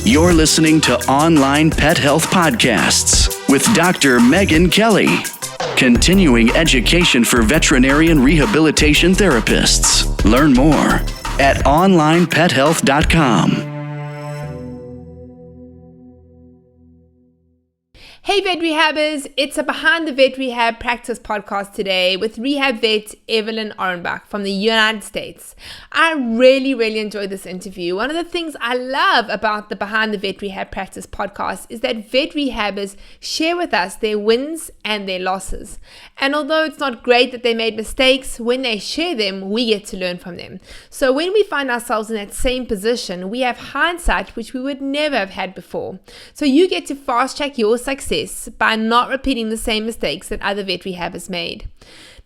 You're listening to Online Pet Health Podcasts with Dr. Megan Kelly. Continuing education for veterinarian rehabilitation therapists. Learn more at onlinepethealth.com. Hey Vet Rehabbers, it's a Behind the Vet Rehab Practice podcast today with Rehab vet Evelyn Orenbuch from the United States. I really enjoyed this interview. One of the things I love about the Behind the Vet Rehab Practice podcast is that vet rehabbers share with us their wins and their losses. And although it's not great that they made mistakes, when they share them, we get to learn from them. So when we find ourselves in that same position, we have hindsight which we would never have had before. So you get to fast track your success by not repeating the same mistakes that other vet rehabbers made.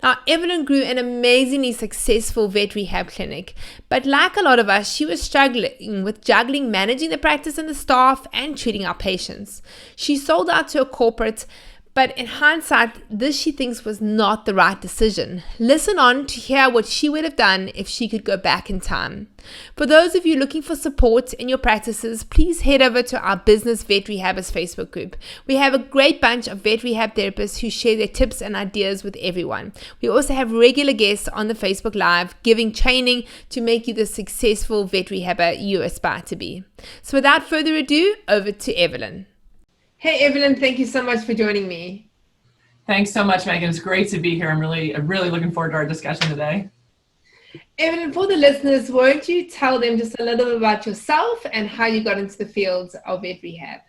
Now, Evelyn grew an amazingly successful vet rehab clinic, but like a lot of us, she was struggling with juggling managing the practice and the staff and treating our patients. She sold out to a corporate, but in hindsight, this she thinks was not the right decision. Listen on to hear what she would have done if she could go back in time. For those of you looking for support in your practices, please head over to our Business Vet Rehabbers Facebook group. We have a great bunch of vet rehab therapists who share their tips and ideas with everyone. We also have regular guests on the Facebook Live giving training to make you the successful vet rehabber you aspire to be. So without further ado, over to Evelyn. Hey Evelyn, thank you so much for joining me. Thanks so much, Megan. It's great to be here. I'm really looking forward to our discussion today. Evelyn, for the listeners, won't you tell them just a little bit about yourself and how you got into the field of vet rehab?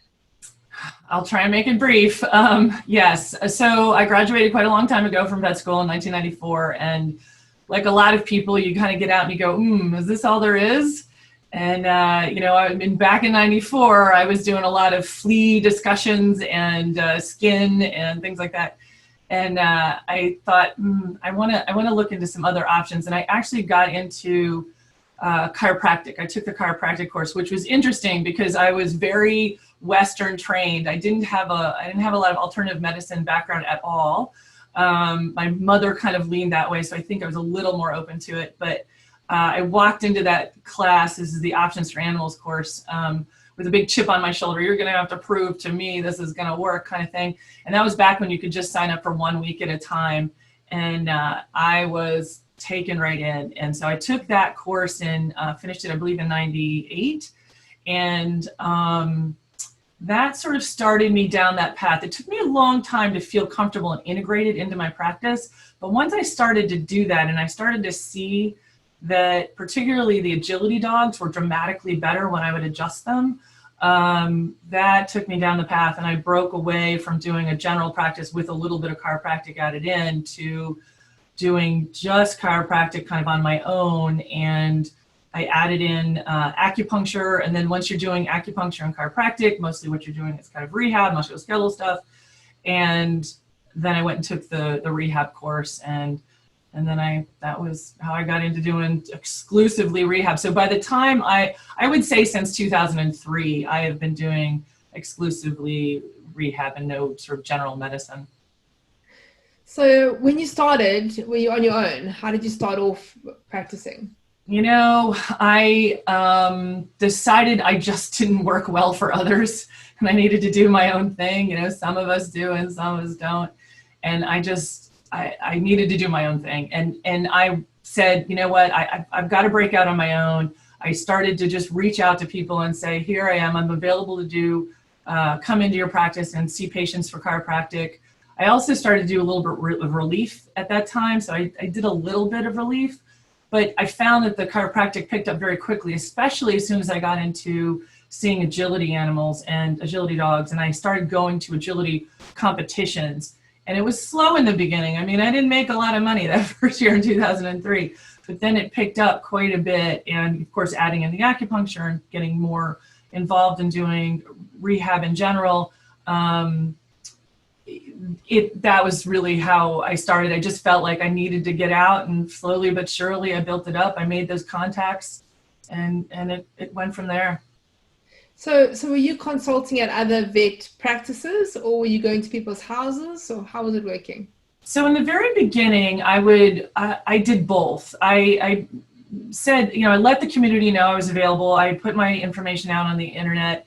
I'll try and make it brief. Yes, so I graduated quite a long time ago from vet school in 1994, and like a lot of people, you kind of get out and you go, is this all there is? And, back in 94, I was doing a lot of flea discussions and skin and things like that. And I thought, I want to look into some other options. And I actually got into chiropractic. I took the chiropractic course, which was interesting because I was very Western trained. I didn't have a lot of alternative medicine background at all. My mother kind of leaned that way, so I think I was a little more open to it. But I walked into that class. This is the Options for Animals course, with a big chip on my shoulder. You're going to have to prove to me this is going to work, kind of thing. And that was back when you could just sign up for 1 week at a time. And I was taken right in. And so I took that course and finished it, I believe, in 98. And that sort of started me down that path. It took me a long time to feel comfortable and integrated into my practice. But once I started to do that and I started to see that particularly the agility dogs were dramatically better when I would adjust them, that took me down the path, and I broke away from doing a general practice with a little bit of chiropractic added in to doing just chiropractic kind of on my own. And I added in acupuncture, and then once you're doing acupuncture and chiropractic, mostly what you're doing is kind of rehab, musculoskeletal stuff. And then I went and took the rehab course, and then that was how I got into doing exclusively rehab. So by the time I would say since 2003, I have been doing exclusively rehab and no sort of general medicine. So when you started, were you on your own? How did you start off practicing? I decided I just didn't work well for others and I needed to do my own thing. Some of us do and some of us don't. And I needed to do my own thing. And I said, you know what, I've got to break out on my own. I started to just reach out to people and say, here I am, I'm available to come into your practice and see patients for chiropractic. I also started to do a little bit of relief at that time. So I did a little bit of relief, but I found that the chiropractic picked up very quickly, especially as soon as I got into seeing agility animals and agility dogs. And I started going to agility competitions. And it was slow in the beginning. I mean, I didn't make a lot of money that first year in 2003, but then it picked up quite a bit. And of course, adding in the acupuncture and getting more involved in doing rehab in general, that was really how I started. I just felt like I needed to get out, and slowly but surely I built it up. I made those contacts, and it went from there. So were you consulting at other vet practices, or were you going to people's houses, or how was it working? So in the very beginning, I did both. I said, I let the community know I was available. I put my information out on the internet.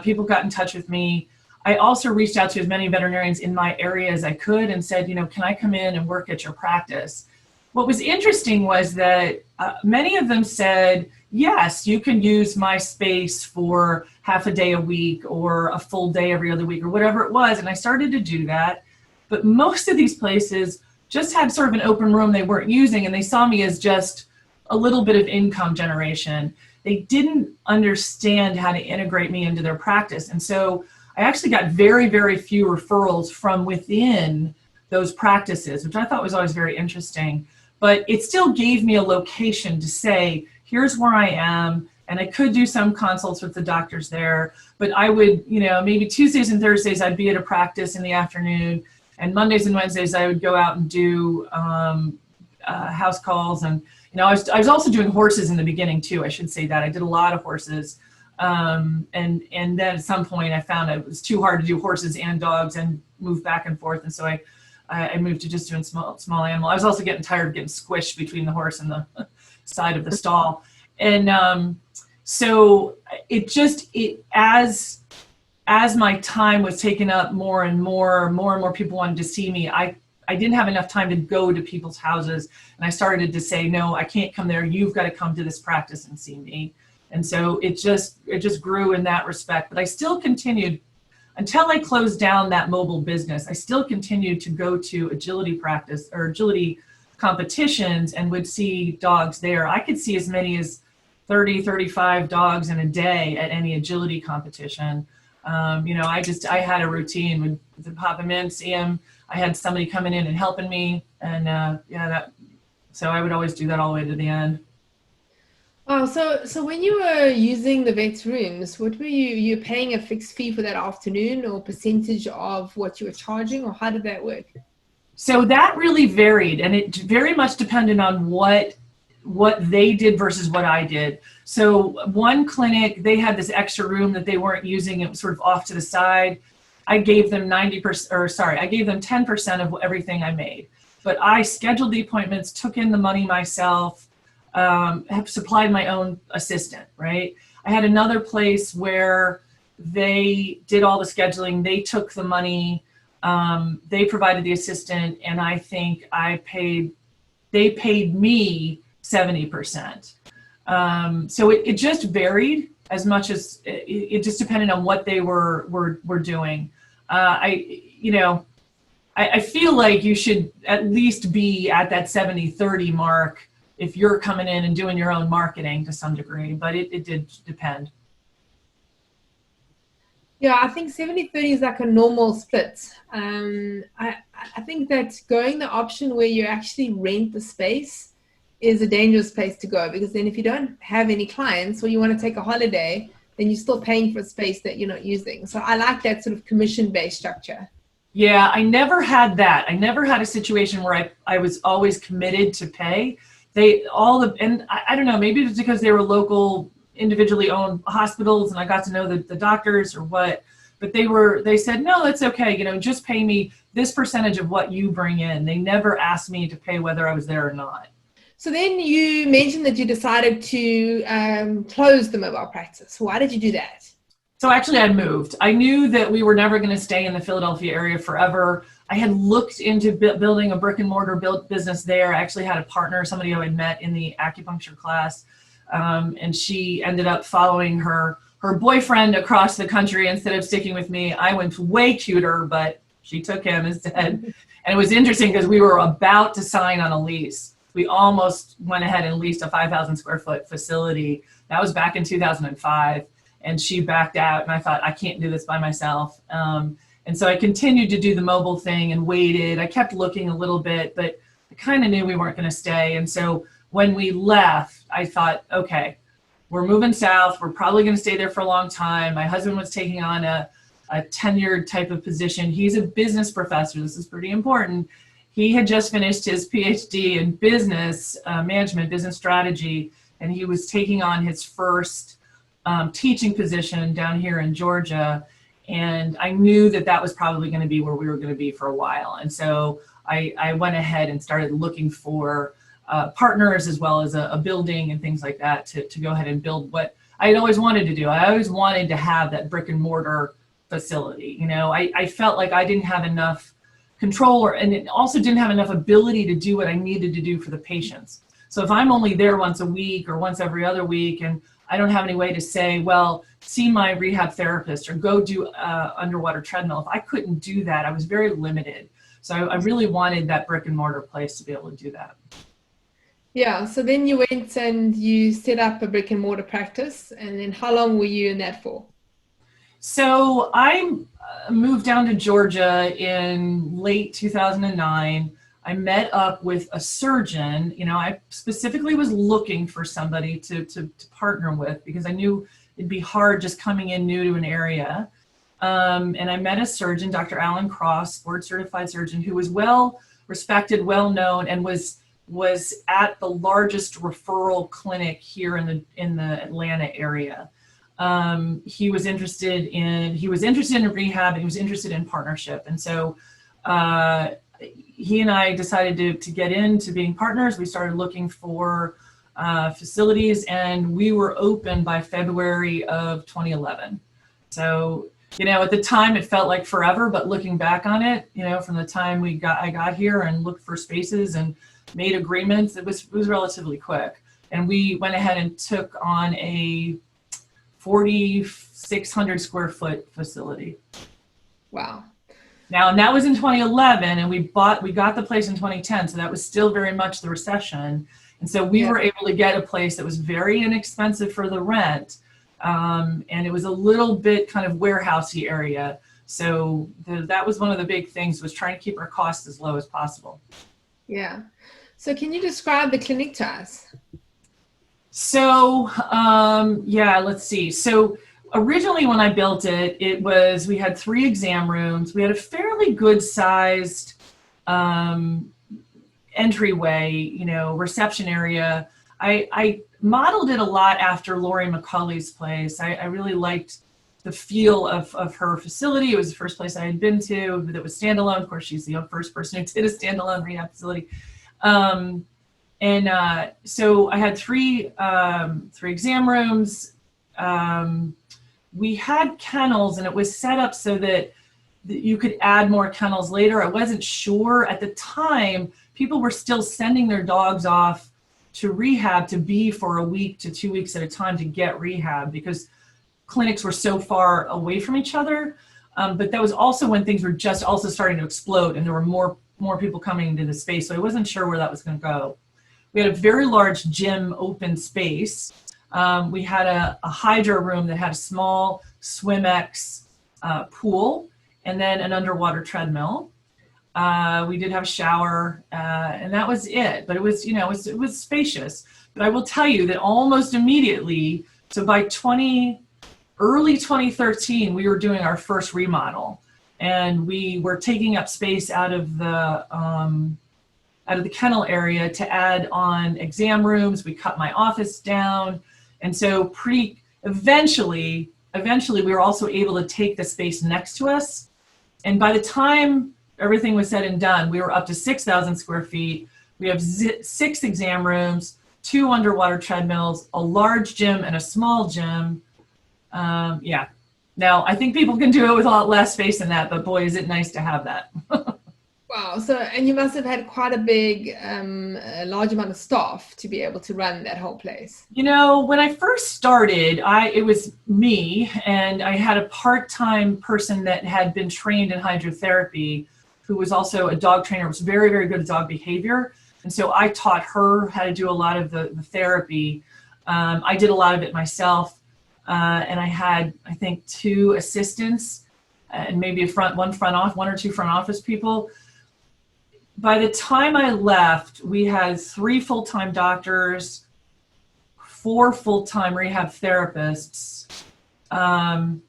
People got in touch with me. I also reached out to as many veterinarians in my area as I could and said, can I come in and work at your practice? What was interesting was that many of them said, yes, you can use my space for half a day a week or a full day every other week or whatever it was. And I started to do that. But most of these places just had sort of an open room they weren't using, and they saw me as just a little bit of income generation. They didn't understand how to integrate me into their practice. And so I actually got very, very few referrals from within those practices, which I thought was always very interesting. But it still gave me a location to say, here's where I am. And I could do some consults with the doctors there, but I would, maybe Tuesdays and Thursdays, I'd be at a practice in the afternoon, and Mondays and Wednesdays, I would go out and do house calls. And, I was also doing horses in the beginning too. I should say that I did a lot of horses. And then at some point I found it was too hard to do horses and dogs and move back and forth. And so I moved to just doing small animal. I was also getting tired of getting squished between the horse and the side of the stall. And so as my time was taken up more and more people wanted to see me, I didn't have enough time to go to people's houses. And I started to say, no, I can't come there. You've got to come to this practice and see me. And so it just grew in that respect. But I still continued until I closed down that mobile business. I still continued to go to agility practice or agility competitions and would see dogs there. I could see as many as 30, 35 dogs in a day at any agility competition. I had a routine, would pop them in, see them. I had somebody coming in and helping me. And so I would always do that all the way to the end. Oh, so when you were using the vet's rooms, what were you paying a fixed fee for that afternoon or percentage of what you were charging, or how did that work? So that really varied, and it very much depended on what they did versus what I did. So one clinic, they had this extra room that they weren't using. It was sort of off to the side. I gave them 10% of everything I made, but I scheduled the appointments, took in the money myself, have supplied my own assistant, right? I had another place where they did all the scheduling. They took the money, they provided the assistant, and I think they paid me 70%. So it just varied as much as it just depended on what they were doing. I feel like you should at least be at that 70-30 mark if you're coming in and doing your own marketing to some degree, but it did depend. Yeah, I think 70-30 is like a normal split. I think that going the option where you actually rent the space is a dangerous place to go, because then if you don't have any clients or you want to take a holiday, then you're still paying for a space that you're not using. So I like that sort of commission-based structure. Yeah, I never had that. I never had a situation where I was always committed to pay. I don't know, maybe it's because they were local, individually owned hospitals and I got to know the doctors or what, but they said, no, that's okay. Just pay me this percentage of what you bring in. They never asked me to pay whether I was there or not. So then you mentioned that you decided to close the mobile practice. Why did you do that? So actually I moved. I knew that we were never going to stay in the Philadelphia area forever. I had looked into building a brick and mortar business there. I actually had a partner, somebody who I met in the acupuncture class. And she ended up following her boyfriend across the country instead of sticking with me. I went way cuter, but she took him instead. And it was interesting because we were about to sign on a lease. We almost went ahead and leased a 5,000 square foot facility. That was back in 2005. And she backed out and I thought, I can't do this by myself. And so I continued to do the mobile thing and waited. I kept looking a little bit, but I kind of knew we weren't going to stay. And so when we left, I thought, okay, we're moving south. We're probably going to stay there for a long time. My husband was taking on a tenured type of position. He's a business professor. This is pretty important. He had just finished his PhD in business management, business strategy, and he was taking on his first teaching position down here in Georgia. And I knew that was probably going to be where we were going to be for a while. And so I went ahead and started looking for partners as well as a building and things like that to go ahead and build what I had always wanted to do. I always wanted to have that brick and mortar facility. You know, I felt like I didn't have enough control, and it also didn't have enough ability to do what I needed to do for the patients. So if I'm only there once a week or once every other week, and I don't have any way to say, well, see my rehab therapist or go do underwater treadmill. If I couldn't do that, I was very limited. So I really wanted that brick and mortar place to be able to do that. Yeah, so then you went and you set up a brick and mortar practice, and then how long were you in that for? So I moved down to Georgia in late 2009. I met up with a surgeon. You know, I specifically was looking for somebody to partner with because I knew it'd be hard just coming in new to an area. And I met a surgeon, Dr. Alan Cross, board certified surgeon, who was well respected, well known, and was at the largest referral clinic here in the Atlanta area. He was interested in rehab, and he was interested in partnership. And so he and I decided to get into being partners. We started looking for facilities, and we were open by February of 2011. So, you know, at the time it felt like forever, but looking back on it, you know, from the time I got here and looked for spaces and made agreements, it was relatively quick. And we went ahead and took on a 4,600 square foot facility. Wow. Now, and that was in 2011, and we got the place in 2010, so that was still very much the recession. And so we were able to get a place that was very inexpensive for the rent, and it was a little bit kind of warehousey area. So that was one of the big things, was trying to keep our costs as low as possible. Yeah. So can you describe the clinic to us? So, let's see. So originally when I built it, we had 3 exam rooms. We had a fairly good sized entryway, you know, reception area. I modeled it a lot after Lori McCauley's place. I really liked the feel of her facility. It was the first place I had been to that was standalone. Of course, she's the first person who did a standalone rehab facility. So I had 3 exam rooms. We had kennels, and it was set up so that you could add more kennels later. I wasn't sure at the time. People were still sending their dogs off to rehab to be for a week to 2 weeks at a time to get rehab because clinics were so far away from each other. But that was also when things were just also starting to explode, and there were more people coming into the space. So I wasn't sure where that was going to go. We had a very large gym open space. We had a hydro room that had a small SwimX pool, and then an underwater treadmill. We did have a shower, and that was it. But it was, you know, it was spacious. But I will tell you that almost immediately, so by early 2013, we were doing our first remodel, and we were taking up space out of the kennel area to add on exam rooms. We cut my office down, and so eventually we were also able to take the space next to us. And by the time everything was said and done, we were up to 6,000 square feet. We have 6 exam rooms, 2 underwater treadmills, a large gym, and a small gym. Now, I think people can do it with a lot less space than that, but boy, is it nice to have that. Wow. So, and you must have had quite a big, a large amount of staff to be able to run that whole place. You know, when I first started, it was me, and I had a part-time person that had been trained in hydrotherapy, who was also a dog trainer, was very, very good at dog behavior. And so I taught her how to do a lot of the therapy. I did a lot of it myself. And I had, I think, 2 assistants and maybe one or two front office people. By the time I left, we had 3 full-time doctors, 4 full-time rehab therapists, and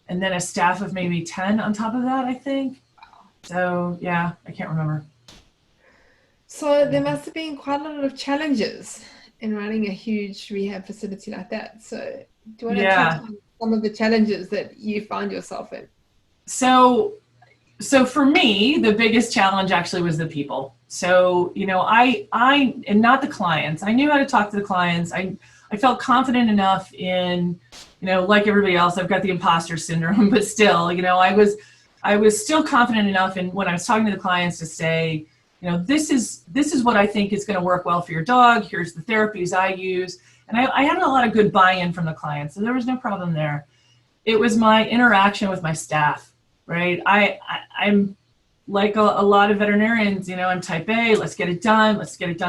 then a staff of maybe 10 on top of that, I think. So, yeah, I can't remember. So there must have been quite a lot of challenges in running a huge rehab facility like that. So do you want to touch on some of the challenges that you find yourself in? So for me, the biggest challenge actually was the people. So, I and not the clients. I knew how to talk to the clients. I felt confident enough in, like everybody else, I've got the imposter syndrome, but still, I was still confident enough in when I was talking to the clients to say, this is what I think is going to work well for your dog. Here's the therapies I use. And I had a lot of good buy-in from the clients, so there was no problem there. It was my interaction with my staff, right? I'm like a lot of veterinarians, I'm type A, let's get it done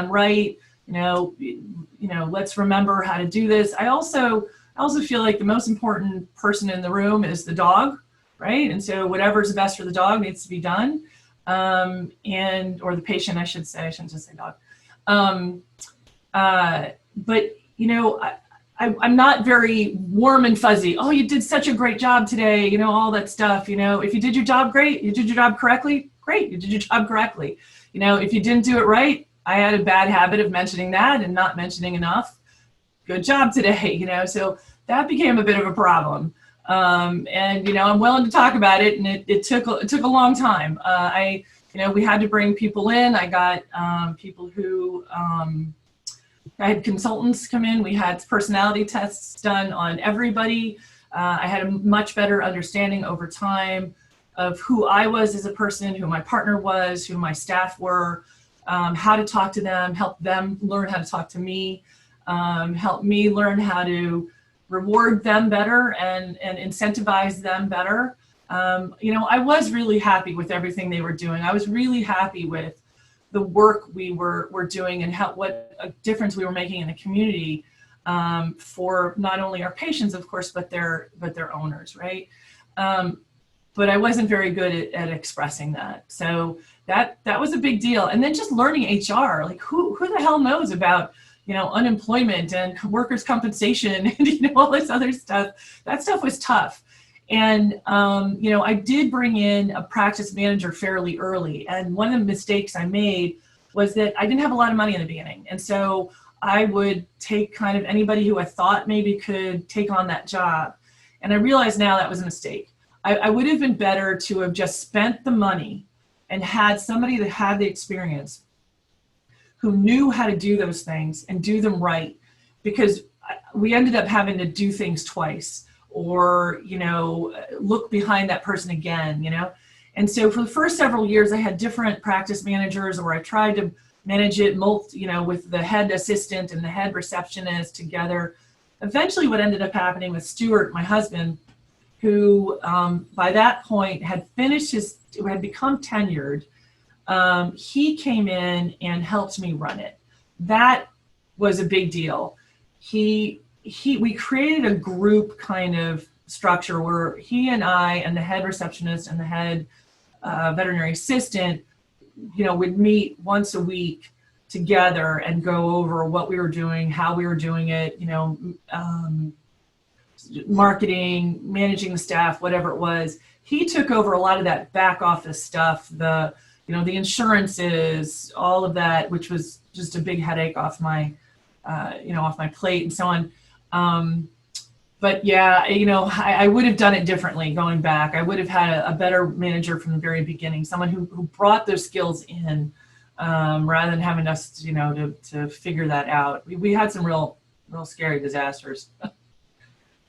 right. Let's remember how to do this. I also feel like the most important person in the room is the dog, right? And so whatever's best for the dog needs to be done. Or the patient, I shouldn't just say dog. But I'm not very warm and fuzzy. Oh, you did such a great job today. All that stuff, if you did your job, great. You did your job correctly. Great. You did your job correctly. If you didn't do it right, I had a bad habit of mentioning that and not mentioning enough. Good job today. So that became a bit of a problem. And I'm willing to talk about it. And it took a long time. We had to bring people in. I got people who, I had consultants come in. We had personality tests done on everybody. I had a much better understanding over time of who I was as a person, who my partner was, who my staff were, how to talk to them, help them learn how to talk to me, help me learn how to reward them better and incentivize them better. I was really happy with everything they were doing. I was really happy with the work we were doing and what a difference we were making in the community for not only our patients, of course, but their owners, right? But I wasn't very good at expressing that. So that was a big deal. And then just learning HR, like who the hell knows about, unemployment and workers' compensation and, all this other stuff. That stuff was tough. And, I did bring in a practice manager fairly early. And one of the mistakes I made was that I didn't have a lot of money in the beginning. And so I would take kind of anybody who I thought maybe could take on that job. And I realize now that was a mistake. I would have been better to have just spent the money and had somebody that had the experience who knew how to do those things and do them right, because we ended up having to do things twice or, look behind that person again, And so for the first several years, I had different practice managers, or I tried to manage it, with the head assistant and the head receptionist together. Eventually what ended up happening with Stuart, my husband, who by that point had become tenured, he came in and helped me run it. That was a big deal. We created a group kind of structure where he and I and the head receptionist and the head veterinary assistant, would meet once a week together and go over what we were doing, how we were doing it, marketing, managing the staff, whatever it was. He took over a lot of that back office stuff, the insurances, all of that, which was just a big headache off my plate and so on. But yeah, I would have done it differently going back. I would have had a better manager from the very beginning, someone who brought those skills in, rather than having us, to figure that out. We had some real scary disasters.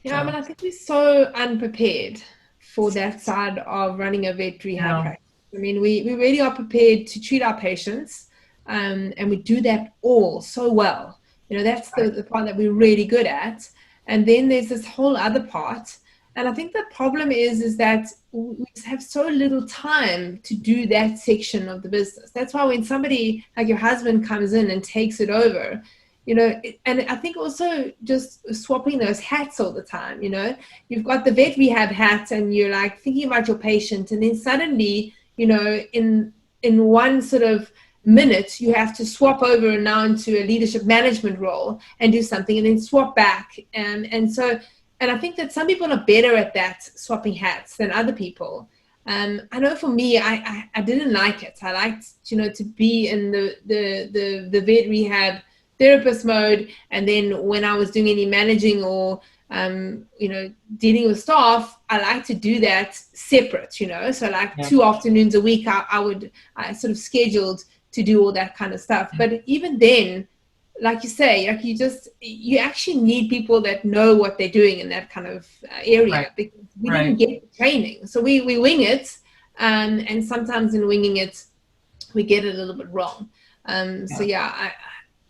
Yeah, I think we're so unprepared for that side of running a vet rehab practice. We really are prepared to treat our patients, and we do that all so well. That's the part that we're really good at. And then there's this whole other part. And I think the problem is that we have so little time to do that section of the business. That's why when somebody like your husband comes in and takes it over, and I think also just swapping those hats all the time, you've got the vet rehab hat and you're like thinking about your patient, and then suddenly, in one sort of minute, you have to swap over now into a leadership management role and do something and then swap back. And I think that some people are better at that, swapping hats, than other people. I know for me, I didn't like it. I liked, to be in the vet rehab therapist mode. And then when I was doing any managing or, dealing with staff, I like to do that separate, so like 2 afternoons a week, I sort of scheduled to do all that kind of stuff. But even then, like you say, like you actually need people that know what they're doing in that kind of area, Right. because we didn't get the training. So we wing it, and sometimes in winging it, we get it a little bit wrong. So yeah,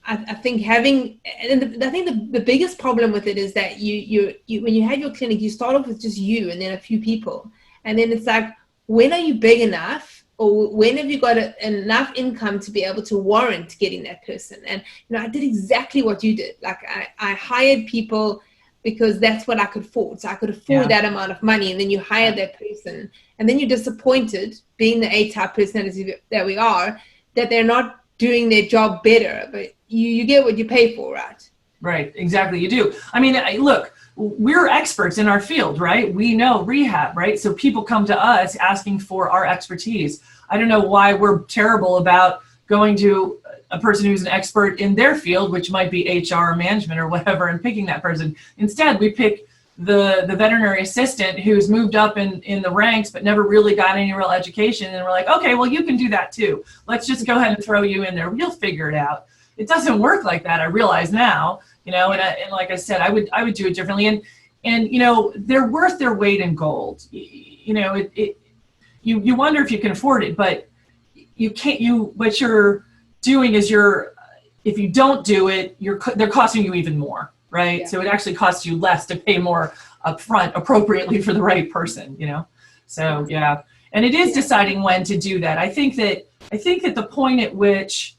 I think having, and I think the biggest problem with it is that you when you have your clinic, you start off with just you and then a few people, and then it's like, when are you big enough? Or when have you got enough income to be able to warrant getting that person? And, I did exactly what you did. Like I hired people because that's what I could afford. So I could afford that amount of money. And then you hire that person. And then you're disappointed, being the A-type personality that we are, that they're not doing their job better. But you get what you pay for, right? Right, exactly, you do. I mean, look, we're experts in our field, right? We know rehab, right? So people come to us asking for our expertise. I don't know why we're terrible about going to a person who's an expert in their field, which might be HR or management or whatever, and picking that person. Instead, we pick the veterinary assistant who's moved up in the ranks but never really got any real education, and we're like, okay, well, you can do that too. Let's just go ahead and throw you in there. You'll figure it out. It doesn't work like that, I realize now, and like I said, I would do it differently. And they're worth their weight in gold. You wonder if you can afford it, but you can't. What you're doing is if you don't do it, they're costing you even more, right? Yeah. So it actually costs you less to pay more upfront appropriately for the right person, So yeah, and it is deciding when to do that. I think that the point at which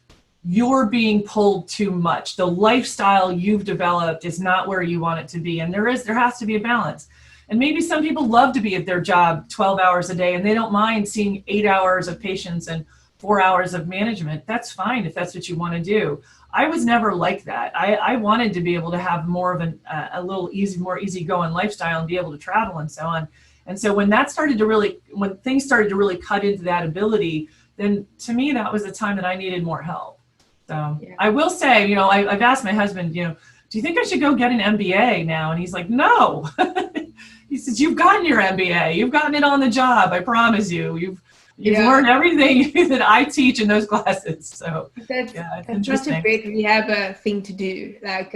you're being pulled too much, the lifestyle you've developed is not where you want it to be, and there has to be a balance. And maybe some people love to be at their job 12 hours a day and they don't mind seeing 8 hours of patients and 4 hours of management. That's fine if that's what you want to do. I was never like that. I wanted to be able to have more of a little more easygoing lifestyle and be able to travel and so on. And so when things started to really cut into that ability, then to me, that was the time that I needed more help. So I will say, I've asked my husband, do you think I should go get an MBA now? And he's like, no. He says, you've gotten your MBA. You've gotten it on the job. I promise you. You've learned everything that I teach in those classes. So that's such a great rehab thing to do. Like,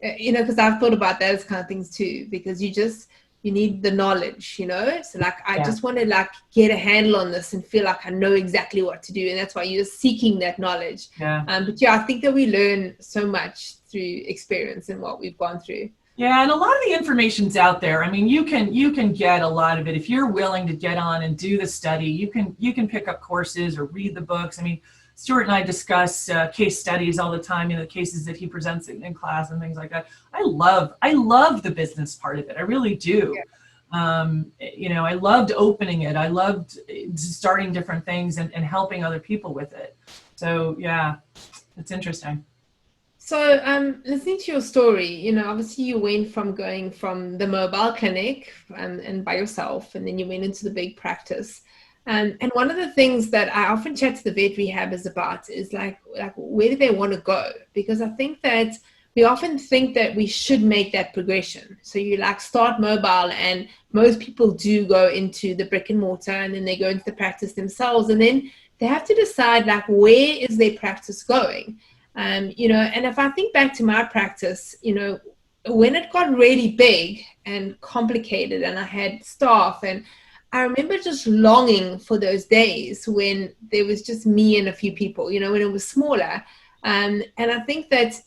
because I've thought about those kind of things too, because you need the knowledge, So like, I just want to get a handle on this and feel like I know exactly what to do. And that's why you're seeking that knowledge. Yeah. But I think that we learn so much through experience and what we've gone through. Yeah, and a lot of the information's out there. I mean, you can get a lot of it if you're willing to get on and do the study. You can pick up courses or read the books. I mean, Stuart and I discuss case studies all the time, the cases that he presents in class and things like that. I love the business part of it. I really do. Yeah. I loved opening it. I loved starting different things and helping other people with it. So yeah, it's interesting. So listening to your story, obviously you went from going from the mobile clinic and by yourself, and then you went into the big practice. And one of the things that I often chat to the vet rehabbers about is like where do they want to go? Because I think that we often think that we should make that progression. So you start mobile, and most people do go into the brick and mortar, and then they go into the practice themselves, and then they have to decide where is their practice going? And if I think back to my practice, when it got really big and complicated and I had staff, and I remember just longing for those days when there was just me and a few people, when it was smaller. And I think that,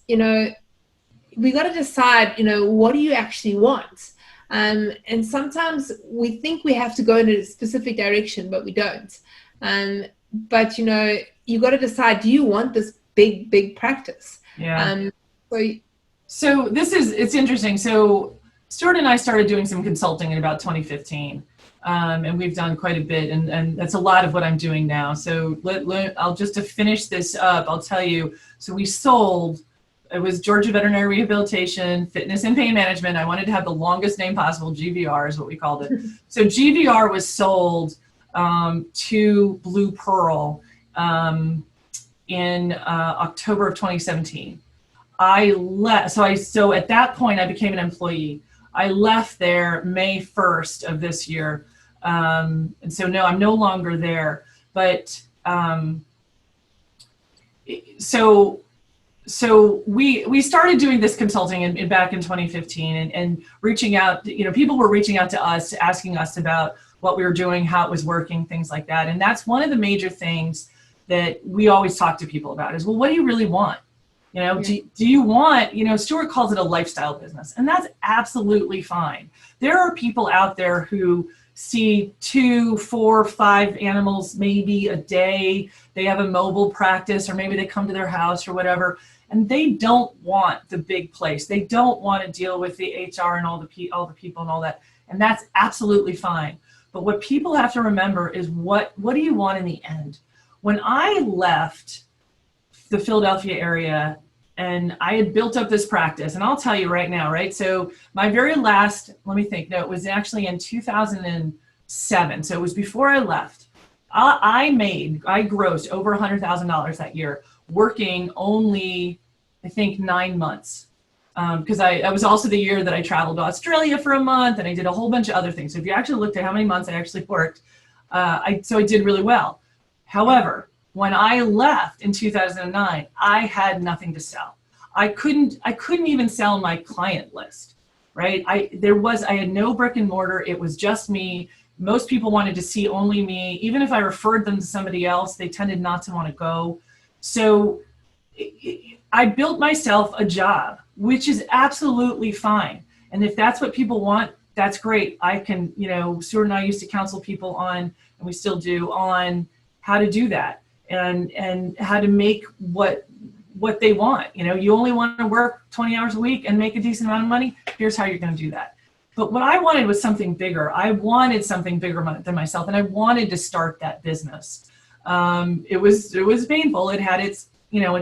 we got to decide, what do you actually want? And sometimes we think we have to go in a specific direction, but we don't. But, you got to decide, do you want this big practice? Yeah. So it's interesting. So Stuart and I started doing some consulting in about 2015. And we've done quite a bit, and that's a lot of what I'm doing now. So I'll just to finish this up, I'll tell you. So we sold, it was Georgia Veterinary Rehabilitation, Fitness and Pain Management. I wanted to have the longest name possible. GVR is what we called it. So GVR was sold to Blue Pearl in October of 2017. I left. So at that point, I became an employee. I left there May 1st of this year. And so no, I'm no longer there. But so we started doing this consulting back in 2015 and reaching out, people were reaching out to us, asking us about what we were doing, how it was working, things like that. And that's one of the major things that we always talk to people about is, well, what do you really want? Do you want, Stuart calls it a lifestyle business, and that's absolutely fine. There are people out there who see 2, 4, 5 animals maybe a day. They have a mobile practice, or maybe they come to their house or whatever, and they don't want the big place. They don't want to deal with the HR and all the people and all that, and that's absolutely fine. But what people have to remember is what do you want in the end? When I left the Philadelphia area and I had built up this practice, and I'll tell you right now, right? So my very last, let me think, no, it was actually in 2007. So it was before I left. I grossed over $100,000 that year, working only, I think, 9 months. Because I was also the year that I traveled to Australia for a month, and I did a whole bunch of other things. So if you actually looked at how many months I actually worked, so I did really well. However, when I left in 2009, I had nothing to sell. I couldn't even sell my client list, right? I had no brick and mortar. It was just me. Most people wanted to see only me. Even if I referred them to somebody else, they tended not to want to go. So I built myself a job, which is absolutely fine. And if that's what people want, that's great. I can, Stuart and I used to counsel people on, and we still do, on how to do that and how to make what they want. You only want to work 20 hours a week and make a decent amount of money. Here's how you're going to do that. But what I wanted was something bigger. I wanted something bigger than myself, and I wanted to start that business. It was painful. It had its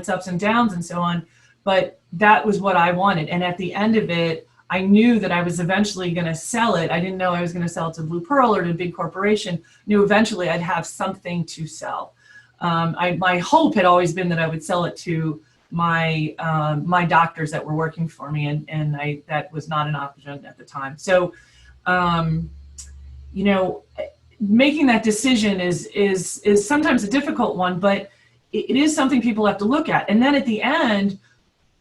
ups and downs and so on, but that was what I wanted. And at the end of it, I knew that I was eventually going to sell it. I didn't know I was going to sell it to Blue Pearl or to a big corporation. I knew eventually I'd have something to sell. My hope had always been that I would sell it to my doctors that were working for me, and that was not an option at the time. So, making that decision is sometimes a difficult one, but it is something people have to look at. And then at the end,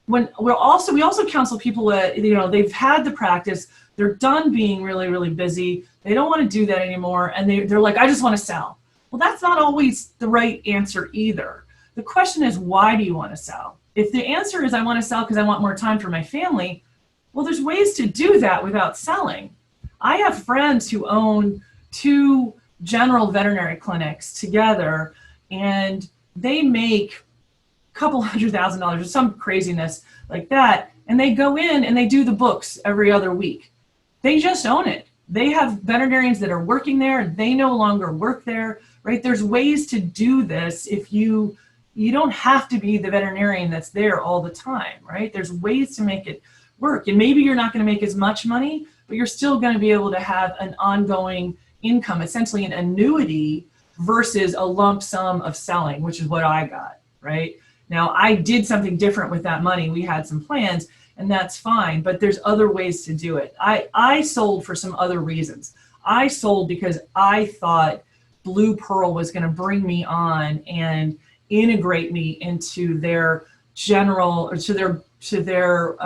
when we also counsel people that, they've had the practice, they're done being really, really busy. They don't want to do that anymore. And they're like, I just want to sell. Well, that's not always the right answer either. The question is, why do you want to sell? If the answer is I want to sell because I want more time for my family, well, there's ways to do that without selling. I have friends who own 2 general veterinary clinics together, and they make couple $100,000 or some craziness like that, and they go in and they do the books every other week. They just own it. They have veterinarians that are working there. They no longer work there, right? There's ways to do this. If you don't have to be the veterinarian that's there all the time, right? There's ways to make it work, and maybe you're not going to make as much money, but you're still going to be able to have an ongoing income, essentially an annuity versus a lump sum of selling, which is what I got, right? Now, I did something different with that money. We had some plans, and that's fine, but there's other ways to do it. I sold for some other reasons. I sold because I thought Blue Pearl was going to bring me on and integrate me into their general, or to their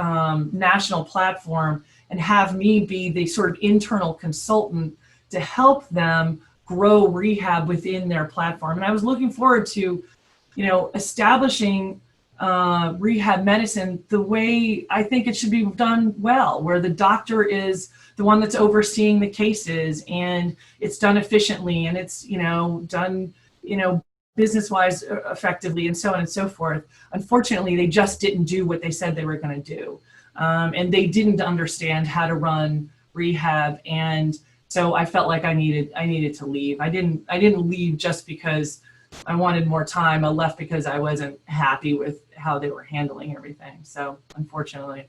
national platform, and have me be the sort of internal consultant to help them grow rehab within their platform. And I was looking forward to establishing rehab medicine the way I think it should be done well, where the doctor is the one that's overseeing the cases, and it's done efficiently, and it's, done, business-wise effectively, and so on and so forth. Unfortunately, they just didn't do what they said they were going to do. And they didn't understand how to run rehab. And so I felt like I needed to leave. I didn't leave just because I wanted more time. I left because I wasn't happy with how they were handling everything. So unfortunately.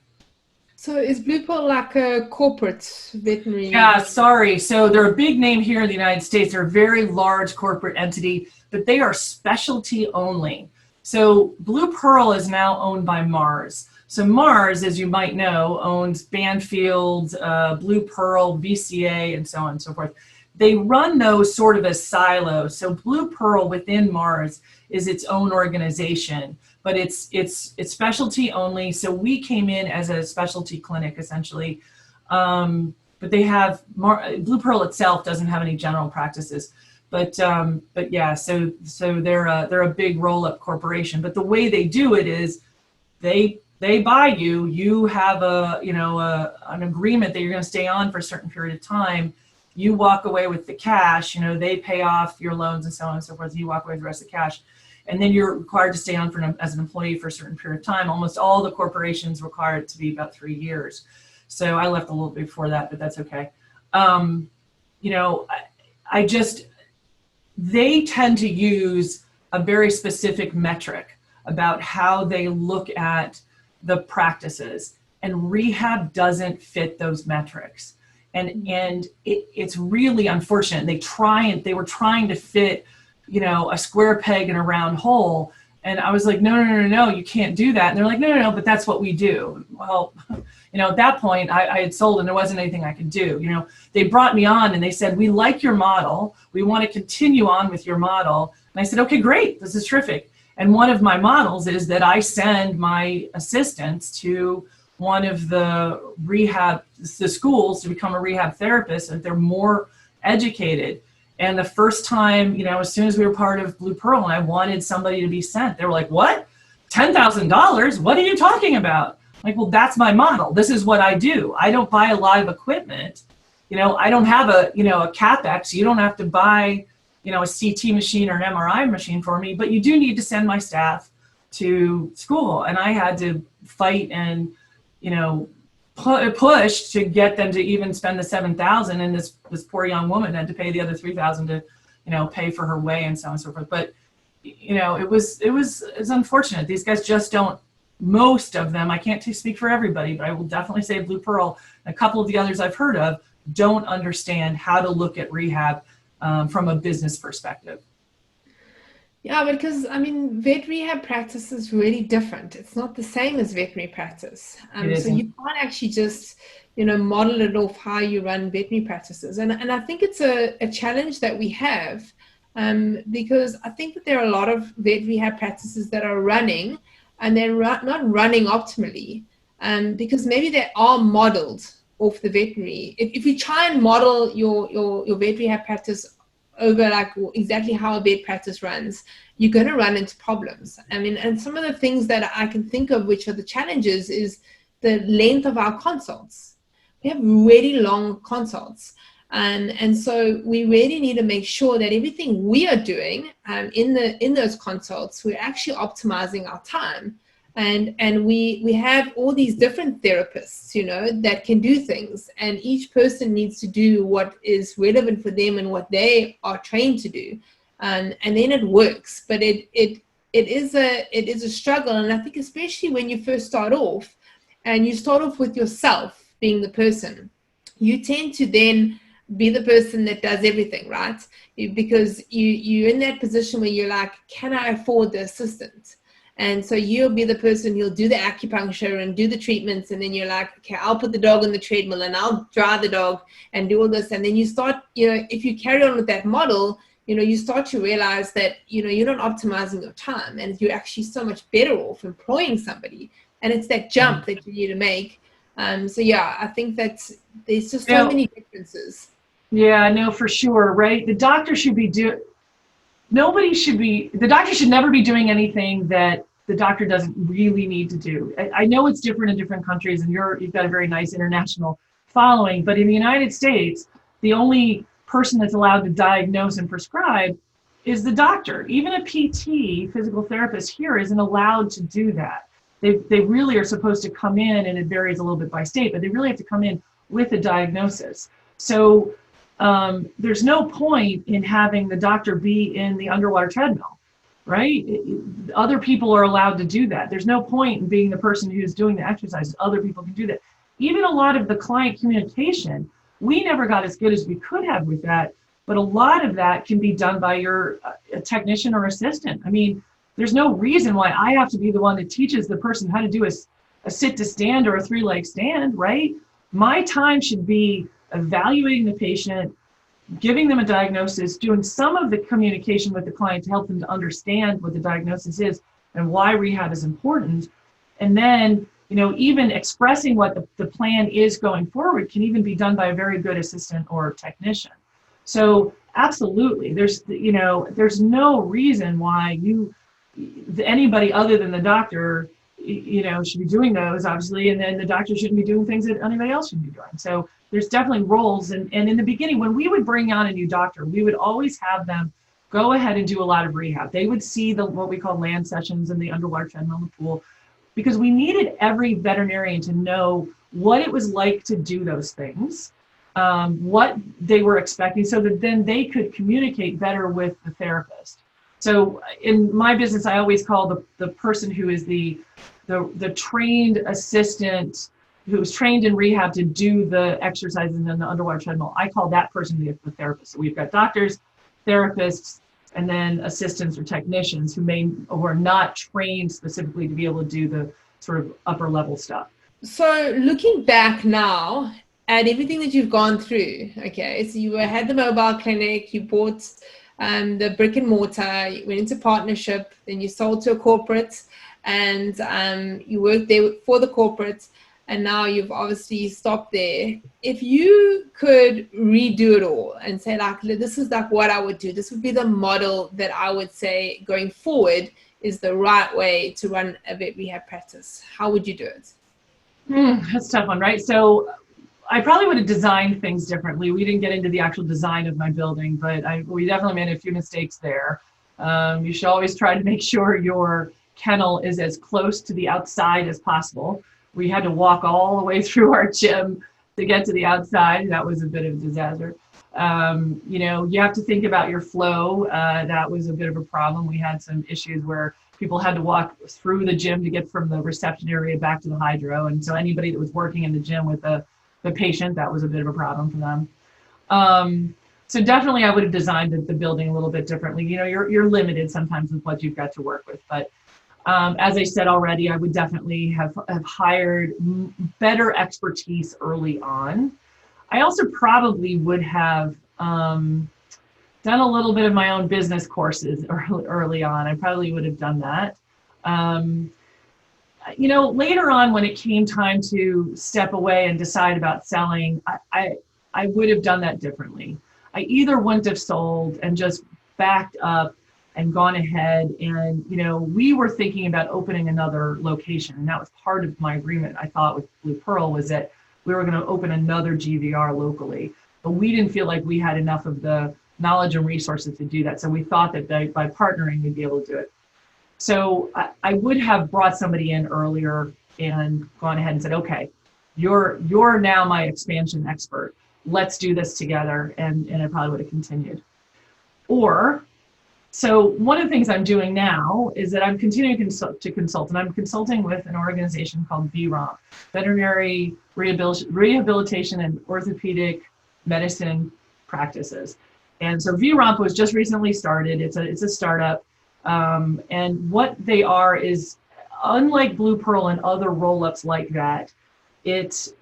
So is Blue Pearl like a corporate veterinary? Yeah, sorry. So they're a big name here in the United States. They're a very large corporate entity, but they are specialty only. So Blue Pearl is now owned by Mars. So Mars, as you might know, owns Banfield, Blue Pearl, VCA, and so on and so forth. they run those sort of as silos. So Blue Pearl within Mars is its own organization, but it's specialty only. So we came in as a specialty clinic essentially, but they have Blue Pearl itself doesn't have any general practices. But yeah, so they're a big roll-up corporation. But the way they do it is they buy you. You have an agreement that you're going to stay on for a certain period of time. You walk away with the cash. They pay off your loans and so on and so forth. You walk away with the rest of the cash, and then you're required to stay on as an employee for a certain period of time. Almost all the corporations require it to be about 3 years. So I left a little bit before that, but that's okay. They tend to use a very specific metric about how they look at the practices, and rehab doesn't fit those metrics. And it's really unfortunate. They were trying to fit, a square peg in a round hole. And I was like, no, you can't do that. And they're like, no, but that's what we do. Well, at that point I had sold and there wasn't anything I could do. They brought me on and they said, we like your model. We want to continue on with your model. And I said, okay, great. This is terrific. And one of my models is that I send my assistants to one of the schools to become a rehab therapist, and they're more educated. And the first time, as soon as we were part of Blue Pearl and I wanted somebody to be sent, they were like, what? $10,000? What are you talking about? I'm like, well, that's my model. This is what I do. I don't buy a lot of equipment. I don't have a CapEx. You don't have to buy, a CT machine or an MRI machine for me, but you do need to send my staff to school. And I had to fight and, push to get them to even spend the $7,000, and this poor young woman had to pay the other $3,000 to, pay for her way and so on and so forth. But, it's unfortunate. These guys just don't, most of them, I can't speak for everybody, but I will definitely say Blue Pearl, and a couple of the others I've heard of, don't understand how to look at rehab from a business perspective. Yeah, because vet rehab practice is really different. It's not the same as veterinary practice. So you can't actually just, model it off how you run veterinary practices. And I think it's a challenge that we have, because I think that there are a lot of vet rehab practices that are running and they're not running optimally, because maybe they are modeled off the veterinary. If you try and model your vet rehab practice over exactly how a vet practice runs, you're going to run into problems. And some of the things that I can think of which are the challenges is the length of our consults. We have really long consults, and so we really need to make sure that everything we are doing in those consults, we're actually optimizing our time. And we have all these different therapists, that can do things, and each person needs to do what is relevant for them and what they are trained to do, and then it works. But it is a struggle, and I think especially when you first start off, and you start off with yourself being the person, you tend to then be the person that does everything, right? Because you're in that position where you're like, can I afford the assistant? And so you'll be the person who'll do the acupuncture and do the treatments. And then you're like, okay, I'll put the dog on the treadmill and I'll drive the dog and do all this. And then you start, if you carry on with that model, you start to realize that, you're not optimizing your time, and you're actually so much better off employing somebody. And it's that jump that you need to make. So yeah, I think that there's just so many differences. Yeah, no, for sure. Right. The doctor should be the doctor should never be doing anything that the doctor doesn't really need to do. I know it's different in different countries, and you've got a very nice international following, but in the United States, the only person that's allowed to diagnose and prescribe is the doctor. Even a PT, physical therapist here, isn't allowed to do that. They really are supposed to come in, and it varies a little bit by state, but they really have to come in with a diagnosis. So there's no point in having the doctor be in the underwater treadmill, right? Other people are allowed to do that. There's no point in being the person who's doing the exercises. Other people can do that. Even a lot of the client communication, we never got as good as we could have with that, but a lot of that can be done by your technician or assistant. There's no reason why I have to be the one that teaches the person how to do a sit to stand or a 3-leg stand, right? My time should be evaluating the patient, giving them a diagnosis, doing some of the communication with the client to help them to understand what the diagnosis is and why rehab is important. And then, even expressing what the plan is going forward can even be done by a very good assistant or technician. So absolutely, there's no reason why anybody other than the doctor, should be doing those, obviously, and then the doctor shouldn't be doing things that anybody else should be doing. So there's definitely roles. And in the beginning, when we would bring on a new doctor, we would always have them go ahead and do a lot of rehab. They would see what we call land sessions in the underwater treadmill in the pool, because we needed every veterinarian to know what it was like to do those things, what they were expecting, so that then they could communicate better with the therapist. So in my business, I always call the person who is the trained assistant, who's trained in rehab to do the exercises in the underwater treadmill. I call that person the therapist. So we've got doctors, therapists, and then assistants or technicians who are not trained specifically to be able to do the sort of upper level stuff. So looking back now at everything that you've gone through, okay, so you had the mobile clinic, you bought the brick and mortar, you went into partnership, then you sold to a corporate, and you worked there for the corporate, and now you've obviously stopped there. If you could redo it all and say, like, this is like what I would do, this would be the model that I would say going forward is the right way to run a vet rehab practice, how would you do it? That's a tough one, right? So I probably would have designed things differently. We didn't get into the actual design of my building, but we definitely made a few mistakes there. You should always try to make sure your kennel is as close to the outside as possible. We had to walk all the way through our gym to get to the outside. That was a bit of a disaster. You have to think about your flow. That was a bit of a problem. We had some issues where people had to walk through the gym to get from the reception area back to the hydro. And so anybody that was working in the gym with the patient, that was a bit of a problem for them. So definitely I would have designed the building a little bit differently. You're limited sometimes with what you've got to work with, but as I said already, I would definitely have hired better expertise early on. I also probably would have done a little bit of my own business courses early on. I probably would have done that. Later on when it came time to step away and decide about selling, I would have done that differently. I either wouldn't have sold and just backed up and gone ahead and, we were thinking about opening another location. And that was part of my agreement, I thought, with Blue Pearl, was that we were going to open another GVR locally. But we didn't feel like we had enough of the knowledge and resources to do that. So we thought that by partnering, we'd be able to do it. So I would have brought somebody in earlier and gone ahead and said, okay, you're now my expansion expert. Let's do this together. And I probably would have continued. So one of the things I'm doing now is that I'm continuing to consult, and I'm consulting with an organization called VROMP, Veterinary Rehabilitation and Orthopedic Medicine Practices. And so VROMP was just recently started. It's a startup. And what they are is, unlike Blue Pearl and other roll-ups like that, it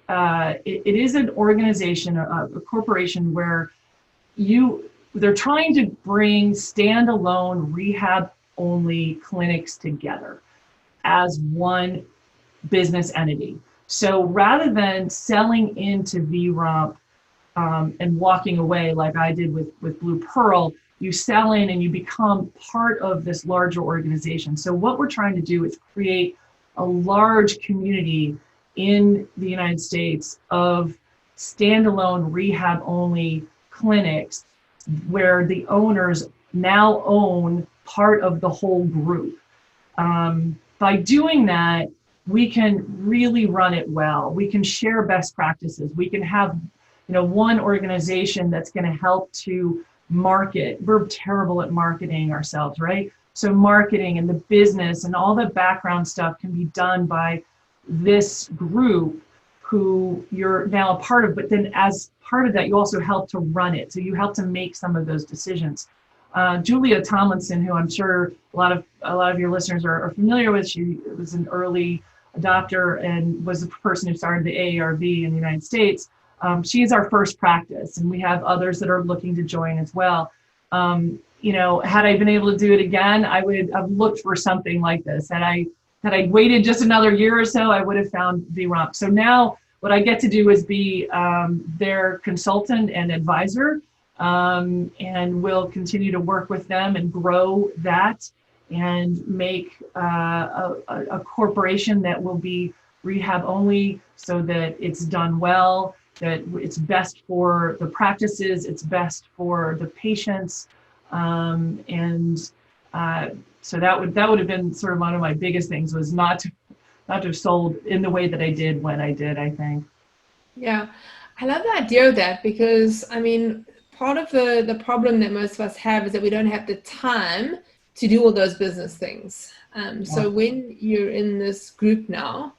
is an organization, a corporation where they're trying to bring standalone rehab-only clinics together as one business entity. So rather than selling into VROMP and walking away like I did with Blue Pearl, you sell in and you become part of this larger organization. So what we're trying to do is create a large community in the United States of standalone rehab-only clinics where the owners now own part of the whole group. By doing that, we can really run it well. We can share best practices. We can have, one organization that's going to help to market. We're terrible at marketing ourselves, right? So marketing and the business and all the background stuff can be done by this group who you're now a part of, but then as part of that, you also help to run it. So you help to make some of those decisions. Julia Tomlinson, who I'm sure a lot of your listeners are familiar with, she was an early adopter and was the person who started the AARV in the United States. she is our first practice, and we have others that are looking to join as well. Had I been able to do it again, I would have looked for something like this. Had I waited just another year or so, I would have found VROMP. So now what I get to do is be their consultant and advisor, and we'll continue to work with them and grow that and make a corporation that will be rehab only, so that it's done well, that it's best for the practices, it's best for the patients. So that would have been sort of one of my biggest things, was not to have sold in the way that I did when I did, I think. Yeah, I love the idea of that, because I mean, part of the problem that most of us have is that we don't have the time to do all those business things. So when you're in this group now,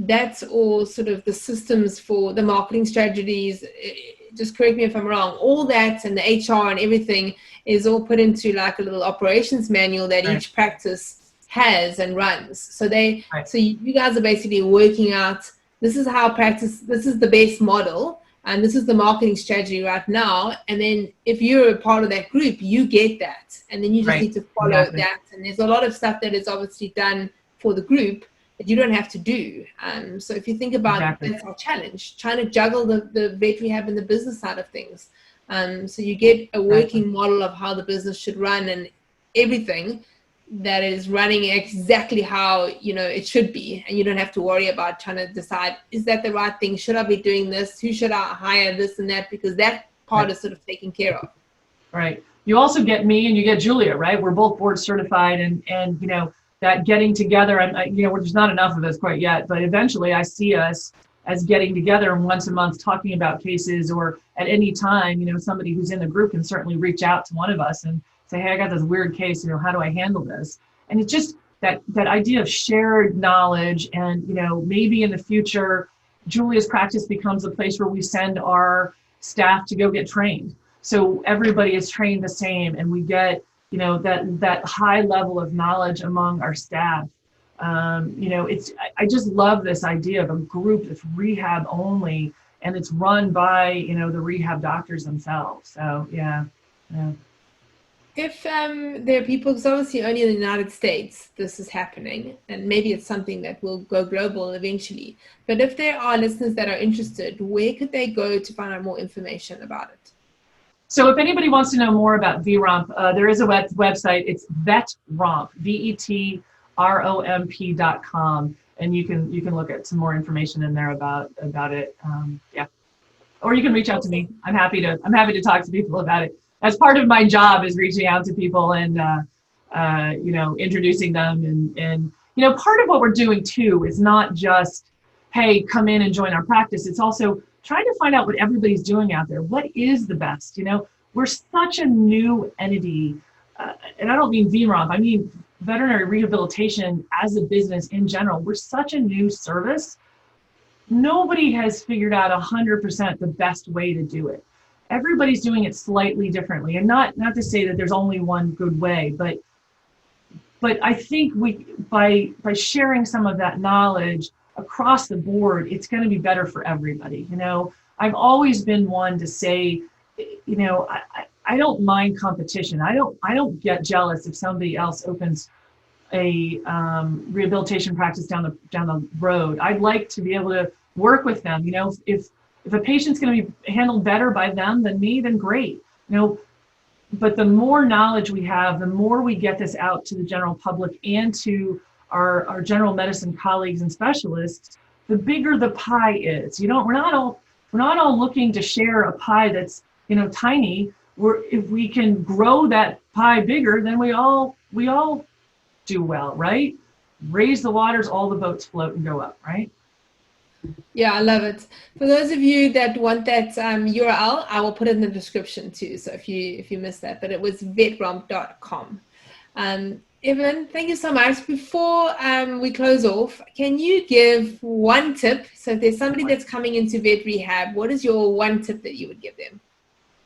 that's all sort of the systems for the marketing strategies. Just correct me if I'm wrong, all that and the HR and everything is all put into like a little operations manual that each practice has and runs. So so you guys are basically working out, this is how practice, this is the best model, and this is the marketing strategy right now. And then if you're a part of that group, you get that. And then you just need to follow that. And there's a lot of stuff that is obviously done for the group that you don't have to do. So if you think about that's our challenge, trying to juggle the vet rehab and the business side of things. So you get a working model of how the business should run, and everything that is running exactly how it should be, and you don't have to worry about trying to decide, is that the right thing, should I be doing this, who should I hire, this and that, because that part is sort of taken care of. Right. You also get me and you get Julia, right? We're both board certified, and that getting together, and there's not enough of us quite yet, but eventually I see us as getting together and once a month talking about cases, or at any time, somebody who's in the group can certainly reach out to one of us and say, hey, I got this weird case, how do I handle this? And it's just that idea of shared knowledge, and maybe in the future, Julia's practice becomes a place where we send our staff to go get trained. So everybody is trained the same, and we get that high level of knowledge among our staff. I just love this idea of a group that's rehab only, and it's run by the rehab doctors themselves. So yeah. If there are people, because obviously only in the United States this is happening, and maybe it's something that will go global eventually, but if there are listeners that are interested, where could they go to find out more information about it? So if anybody wants to know more about VROMP, there is a website. It's VETROMP, VETROMP.com, and you can look at some more information in there about it. Or you can reach out to me. I'm happy to talk to people about it. As part of my job is reaching out to people and introducing them, and part of what we're doing too is not just, hey, come in and join our practice. It's also trying to find out what everybody's doing out there. What is the best? We're such a new entity, and I don't mean VROMP, I mean veterinary rehabilitation as a business in general. We're such a new service. Nobody has figured out 100% the best way to do it. Everybody's doing it slightly differently, and not to say that there's only one good way, but I think by sharing some of that knowledge across the board, it's going to be better for everybody. I've always been one to say, I don't mind competition. I don't get jealous if somebody else opens a rehabilitation practice down the road. I'd like to be able to work with them. If a patient's going to be handled better by them than me, then great. But the more knowledge we have, the more we get this out to the general public and to our general medicine colleagues and specialists, the bigger the pie is. We're not all looking to share a pie that's tiny. If we can grow that pie bigger, then we all do well, right? Raise the waters, all the boats float and go up, right? Yeah, I love it. For those of you that want that URL, I will put it in the description too. So if you missed that, but it was vetromp.com. Evelyn, thank you so much. Before we close off, can you give one tip? So if there's somebody that's coming into vet rehab, what is your one tip that you would give them?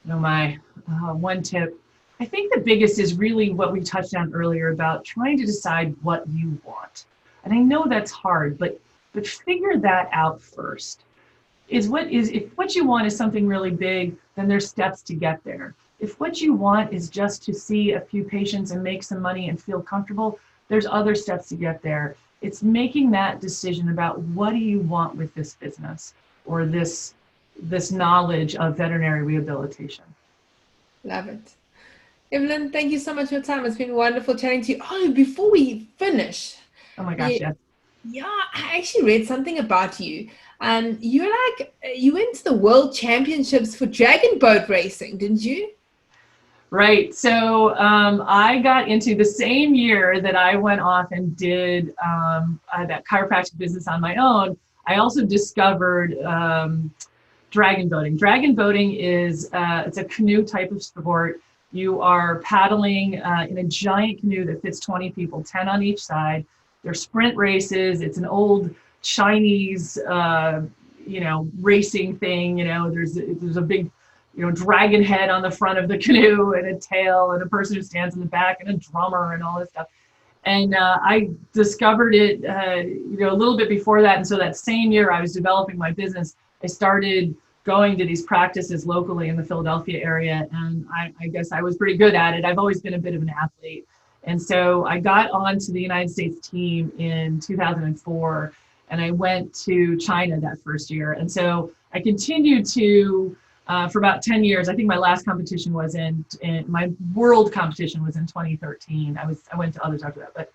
One tip. I think the biggest is really what we touched on earlier about trying to decide what you want. And I know that's hard, but figure that out first. if what you want is something really big, then there's steps to get there. If what you want is just to see a few patients and make some money and feel comfortable, there's other steps to get there. It's making that decision about what do you want with this business or this knowledge of veterinary rehabilitation. Love it. Evelyn, thank you so much for your time. It's been wonderful chatting to you. Oh, before we finish. Oh my gosh, yes. Yeah, I actually read something about you. You went to the World Championships for dragon boat racing, didn't you? Right. So I got into the same year that I went off and did that chiropractic business on my own. I also discovered dragon boating. Dragon boating is it's a canoe type of sport. You are paddling in a giant canoe that fits 20 people, 10 on each side. They're sprint races. It's an old Chinese, racing thing. There's a big, dragon head on the front of the canoe and a tail and a person who stands in the back and a drummer and all this stuff. And I discovered it, a little bit before that. And so that same year I was developing my business, I started going to these practices locally in the Philadelphia area. And I guess I was pretty good at it. I've always been a bit of an athlete. And so I got onto the United States team in 2004, and I went to China that first year. And so I continued to, for about 10 years, I think my last competition was in my world competition was in 2013. I went to others after that, but,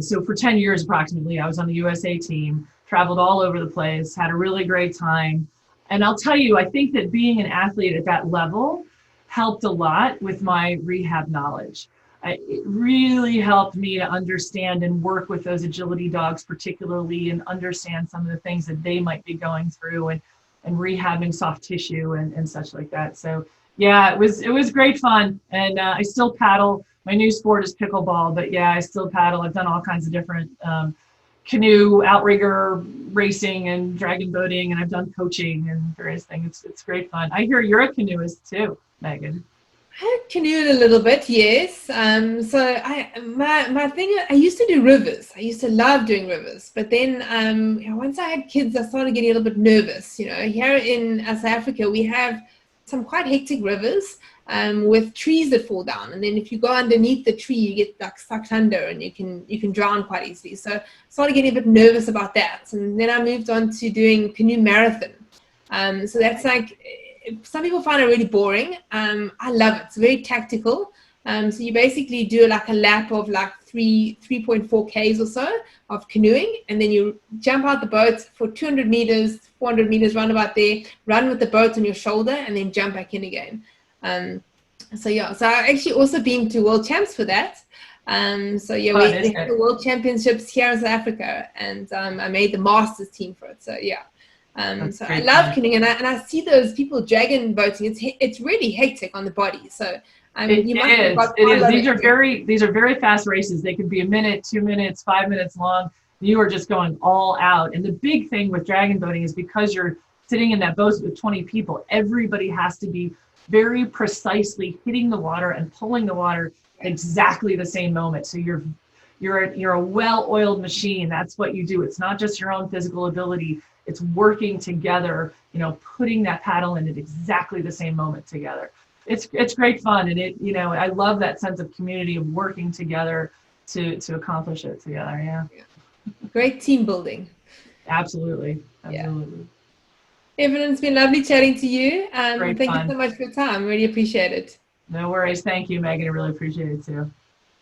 so for 10 years approximately, I was on the USA team, traveled all over the place, had a really great time. And I'll tell you, I think that being an athlete at that level helped a lot with my rehab knowledge. It really helped me to understand and work with those agility dogs particularly, and understand some of the things that they might be going through, and rehabbing soft tissue and such like that. So yeah, it was great fun. And I still paddle. My new sport is pickleball, but yeah, I still paddle. I've done all kinds of different canoe, outrigger racing and dragon boating, and I've done coaching and various things. It's great fun. I hear you're a canoeist too, Megan. I canoed a little bit, yes. So my thing, I used to do rivers. I used to love doing rivers, but then once I had kids, I started getting a little bit nervous. Here in South Africa, we have some quite hectic rivers with trees that fall down, and then if you go underneath the tree, you get like sucked under, and you can drown quite easily. So I started getting a bit nervous about that, and then I moved on to doing canoe marathon. So that's like, some people find it really boring. I love it. It's very tactical. So you basically do like a lap of like 3.4 Ks or so of canoeing, and then you jump out the boat for 200 meters, 400 meters, run about there, run with the boat on your shoulder, and then jump back in again. So I've actually also been to World Champs for that. We had the World Championships here in South Africa, and I made the Masters team for it. So yeah. So I love canoeing, and I see those people dragon boating. It's really hectic on the body. So These are very fast races. They can be a minute, 2 minutes, 5 minutes long. You are just going all out. And the big thing with dragon boating is because you're sitting in that boat with 20 people, everybody has to be very precisely hitting the water and pulling the water at exactly the same moment. So you're a well-oiled machine. That's what you do. It's not just your own physical ability. It's working together, putting that paddle in at exactly the same moment together. It's great fun. And I love that sense of community, of working together to accomplish it together. Yeah. Great team building. Absolutely. Yeah. Evelyn, it's been lovely chatting to you. Thank you so much for your time. Really appreciate it. No worries. Thank you, Megan. I really appreciate it too.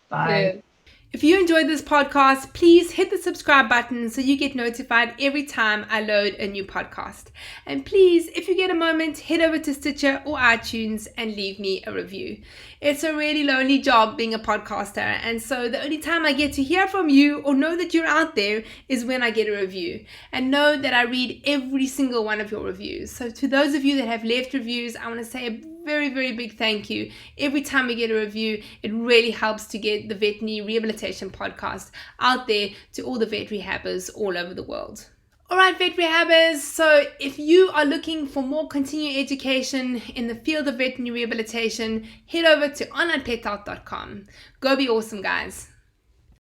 Bye. Good. If you enjoyed this podcast, please hit the subscribe button so you get notified every time I load a new podcast. And please, if you get a moment, head over to Stitcher or iTunes and leave me a review. It's a really lonely job being a podcaster, and so the only time I get to hear from you or know that you're out there is when I get a review. And know that I read every single one of your reviews. So to those of you that have left reviews, I want to say a very, very big thank you. Every time we get a review, it really helps to get the veterinary rehabilitation podcast out there to all the vet rehabbers all over the world. All right, vet rehabbers, so if you are looking for more continuing education in the field of veterinary rehabilitation, head over to onlinepettalk.com. Go be awesome, guys.